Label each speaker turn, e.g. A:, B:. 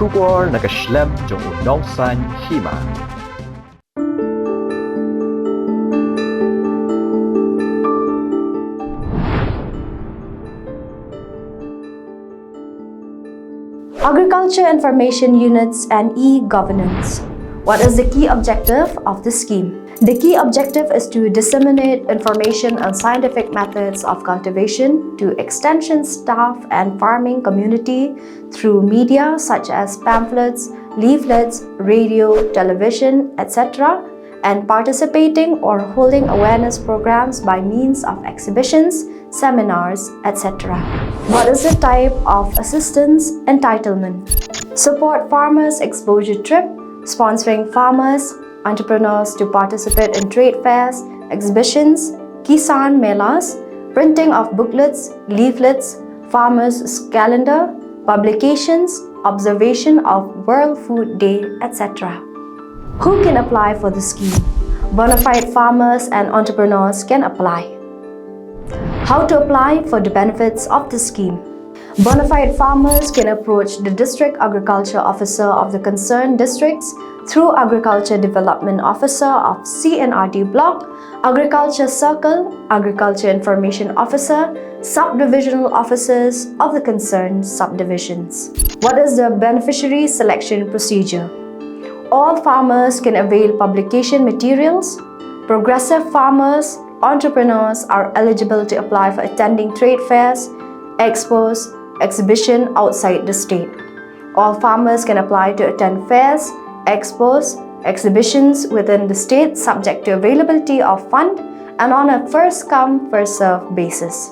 A: Kubor nakaslem jong NONGSAIñh HIMA.
B: Agriculture Information Units and e-Governance. What is the key objective of the scheme? The key objective is to disseminate information on scientific methods of cultivation to extension staff and farming community through media such as pamphlets, leaflets, radio, television, etc., and participating or holding awareness programs by means of exhibitions, seminars, etc. What is the type of assistance entitlement? Support farmers' exposure trip, sponsoring farmers, entrepreneurs to participate in trade fairs, exhibitions, Kisan Melas, printing of booklets, leaflets, farmers' calendar, publications, observation of World Food Day, etc. Who can apply for the scheme? Bona fide farmers and entrepreneurs can apply. How to apply for the benefits of the scheme? Bona fide farmers can approach the District Agriculture Officer of the concerned districts through Agriculture Development Officer of CNRT Block, Agriculture Circle, Agriculture Information Officer, Subdivisional Officers of the concerned subdivisions. What is the beneficiary selection procedure? All farmers can avail publication materials. Progressive farmers, entrepreneurs are eligible to apply for attending trade fairs, expos, exhibition outside the state. All farmers can apply to attend fairs, expos, exhibitions within the state subject to availability of fund and on a first-come, first-served basis.